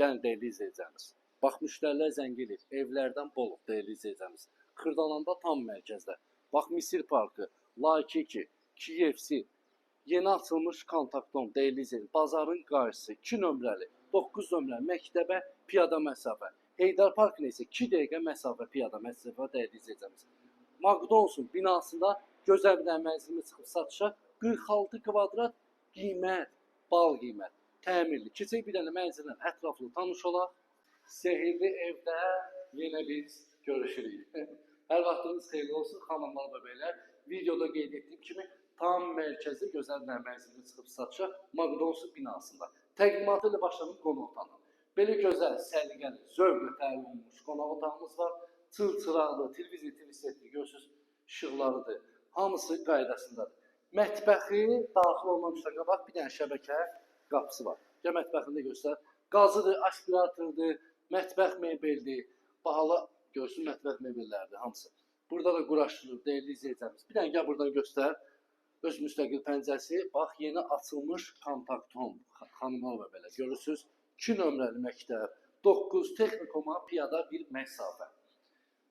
Gəlin dəyərli izləyəcəyimiz. Bax, müştərilər zəng edir, evlərdən boluq dəyərli izləyəcəyimiz. Xırdalanda tam mərkəzdə. Bax, Misir Parkı, Laykiki, KFC, yeni açılmış Kontaktom dəyərli izləyəcəyimiz. Bazarın qarşısı, 2 nömrəli, 9 nömrəli məktəbə piyada məsafə. Heydər Parkına isə 2 dəqiqə məsafə piyada məsafə dəyərli izləyəcəyimiz. McDonald's'un binasında gözəl bir mənzilimiz çıxıb satışa 46 kvadrat qiymət, bal qiymət, təmirli. Keçək bir dənə mənzillə ətraflı tanış olaq. Sehirli evdə yenə biz görüşürük. Hər vaxtınız xeyirli olsun xanımlar və beylər. Videoda qeyd etdiyim kimi tam mərkəzdə gözəl bir mənzilimiz çıxıb satışa McDonald's'un binasında. Təqdimatı ilə başlamış qonaq otağına. Belə gözəl, səliqəli, zövqlə təmin olunmuş qonaq otağımız var. Çıl-çıraqlı, televizor, görürsünüz, işıqlarıdır. Hamısı qaydasındadır. Mətbəxi daxil olmamışda qabaq bir dənə şəbəkə qapısı var. Gəl mətbəxində göstər. Qazıdır, aspiratordur, mətbəx mebeldir. Bahalı görsün mətbəx mebellərdir hamısı. Burada da quraşdırılır, dəyərli izləyəcəyimiz. Bir dənə gəl buradan göstər. Öz müstəqil pəncəsi. Bax, yeni açılmış Kontaktom. Xanımlar və belə görürsünüz. 2 nömrəli məktəb, 9 texnikuma piyada bir məsafə.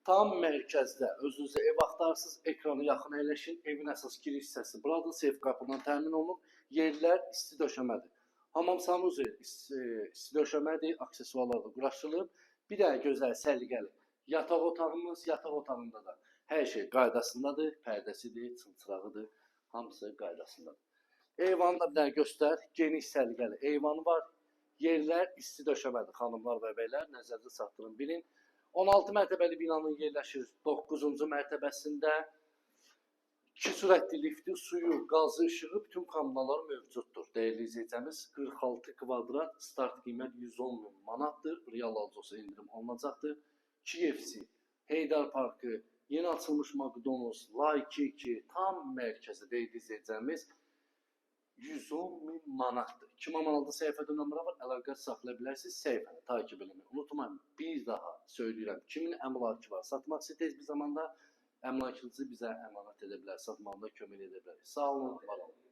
Tam mərkəzdə özünüzə ev axtarsınız, ekranı yaxın əyləşin, evin əsas giriş hissəsi buradır, seyf qapıdan təmin olunub, yerlər isti döşəmədir. Hamam sanuzu isti döşəmədir, aksesuarlar da quraşdırılıb, bir dənə gözəl, səliqəli yataq otağımız, yataq otağında da hər şey qaydasındadır, pərdəsidir, çılçırağıdır, hamısı qaydasındadır. Eyvanı da bir dənə göstər, geniş səliqəli eyvanı var. Yerlər isti döşəmədir, xanımlar və beylər, nəzərdə saxdırın, bilin. 16 mərtəbəli binanın yerləşir 9-cu mərtəbəsində. 2 sürətli lifti, suyu, qazı, işığı, bütün kommunallar mövcuddur. Dəyərli izləyəcəyimiz 46 kvadrat, start qiymət 110 min manatdır. Real alcısı indirim olunacaqdır. KFC, Heydər Parkı, yeni açılmış McDonald's, Laykiki, tam mərkəzdə dəyərli izləyəcəyimiz 110 min manatdır. Kim amanalda səhifədə nömrə var, əlaqə saxlaya bilərsiniz, səhifəni takib eləmək. Unutmayın, bir daha söyləyirəm, kimin əmlakı var, satmaq isə tez bir zamanda əmlakınızı bizə əmanət edə bilər, satmağında kömək edə bilər. Sağ olun, var olun.